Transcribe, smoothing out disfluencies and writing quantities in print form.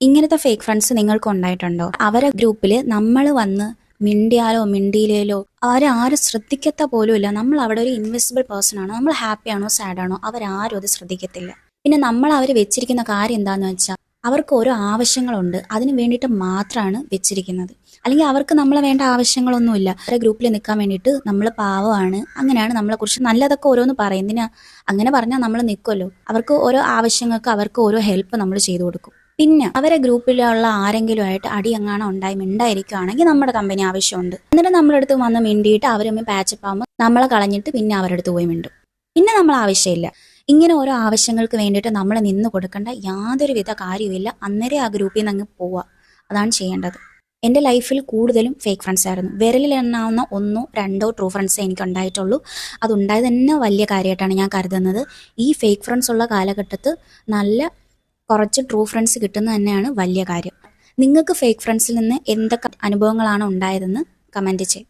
ഇങ്ങനത്തെ fake friends നിങ്ങൾക്ക് ഉണ്ടായിട്ടുണ്ടോ? അവരെ ഗ്രൂപ്പിൽ നമ്മൾ വന്ന് മിണ്ടിയാലോ മിണ്ടിയിലേലോ അവരാരും ശ്രദ്ധിക്കത്ത പോലും ഇല്ല. നമ്മൾ അവിടെ ഒരു ഇൻവിസിബിൾ പേഴ്സൺ ആണ്. നമ്മൾ ഹാപ്പി ആണോ സാഡ് ആണോ അവരാരും അത് ശ്രദ്ധിക്കത്തില്ല. പിന്നെ നമ്മൾ അവർ വെച്ചിരിക്കുന്ന കാര്യം എന്താന്ന് വെച്ചാൽ അവർക്ക് ഓരോ ആവശ്യങ്ങളുണ്ട്, അതിന് വേണ്ടിയിട്ട് മാത്രമാണ് വെച്ചിരിക്കുന്നത്. അല്ലെങ്കിൽ അവർക്ക് നമ്മളെ വേണ്ട ആവശ്യങ്ങളൊന്നുമില്ല. അവരുടെ ഗ്രൂപ്പിൽ നിൽക്കാൻ വേണ്ടിയിട്ട് നമ്മൾ പാവമാണ്, അങ്ങനെയാണ് നമ്മളെ കുറിച്ച് നല്ലതൊക്കെ ഓരോന്ന് പറയും. എന്തിനാ അങ്ങനെ പറഞ്ഞാൽ നമ്മൾ നിൽക്കുമല്ലോ. അവർക്ക് ഓരോ ആവശ്യങ്ങൾക്ക് അവർക്ക് ഓരോ ഹെൽപ്പ് നമ്മൾ ചെയ്തു കൊടുക്കും. പിന്നെ അവരെ ഗ്രൂപ്പിലുള്ള ആരെങ്കിലും ആയിട്ട് അടി എങ്ങാനും ഉണ്ടായി മിണ്ടായിരിക്കുകയാണെങ്കിൽ നമ്മുടെ കമ്പനി ആവശ്യമുണ്ട്. എന്നിട്ട് നമ്മുടെ അടുത്ത് വന്ന് മിണ്ടിയിട്ട് അവരൊന്ന് പാച്ചപ്പ് ആകുമ്പോൾ നമ്മളെ കളഞ്ഞിട്ട് പിന്നെ അവരുടെ അടുത്ത് പോയി മിണ്ടും. പിന്നെ നമ്മൾ ആവശ്യമില്ല. ഇങ്ങനെ ഓരോ ആവശ്യങ്ങൾക്ക് വേണ്ടിയിട്ട് നമ്മൾ നിന്ന് കൊടുക്കേണ്ട യാതൊരുവിധ കാര്യവുമില്ല. അന്നേരം ആ ഗ്രൂപ്പിൽ നിന്ന് അങ്ങ് പോവുക, അതാണ് ചെയ്യേണ്ടത്. എൻ്റെ ലൈഫിൽ കൂടുതലും ഫേക്ക് ഫ്രണ്ട്സ് ആയിരുന്നു. വിരലിലെണ്ണാവുന്ന ഒന്നോ രണ്ടോ ട്രൂ ഫ്രണ്ട്സേ എനിക്ക് ഉണ്ടായിട്ടുള്ളൂ. അതുണ്ടായത് തന്നെ വലിയ കാര്യമായിട്ടാണ് ഞാൻ കരുതുന്നത്. ഈ ഫേക്ക് ഫ്രണ്ട്സ് ഉള്ള കാലഘട്ടത്ത് നല്ല കുറച്ച് ട്രൂ ഫ്രണ്ട്സ് കിട്ടുന്നത് തന്നെയാണ് വലിയ കാര്യം. നിങ്ങൾക്ക് ഫേക്ക് ഫ്രണ്ട്സിൽ നിന്ന് എന്തൊക്കെ അനുഭവങ്ങളാണ് ഉണ്ടായതെന്ന് കമൻറ്റ് ചെയ്യും.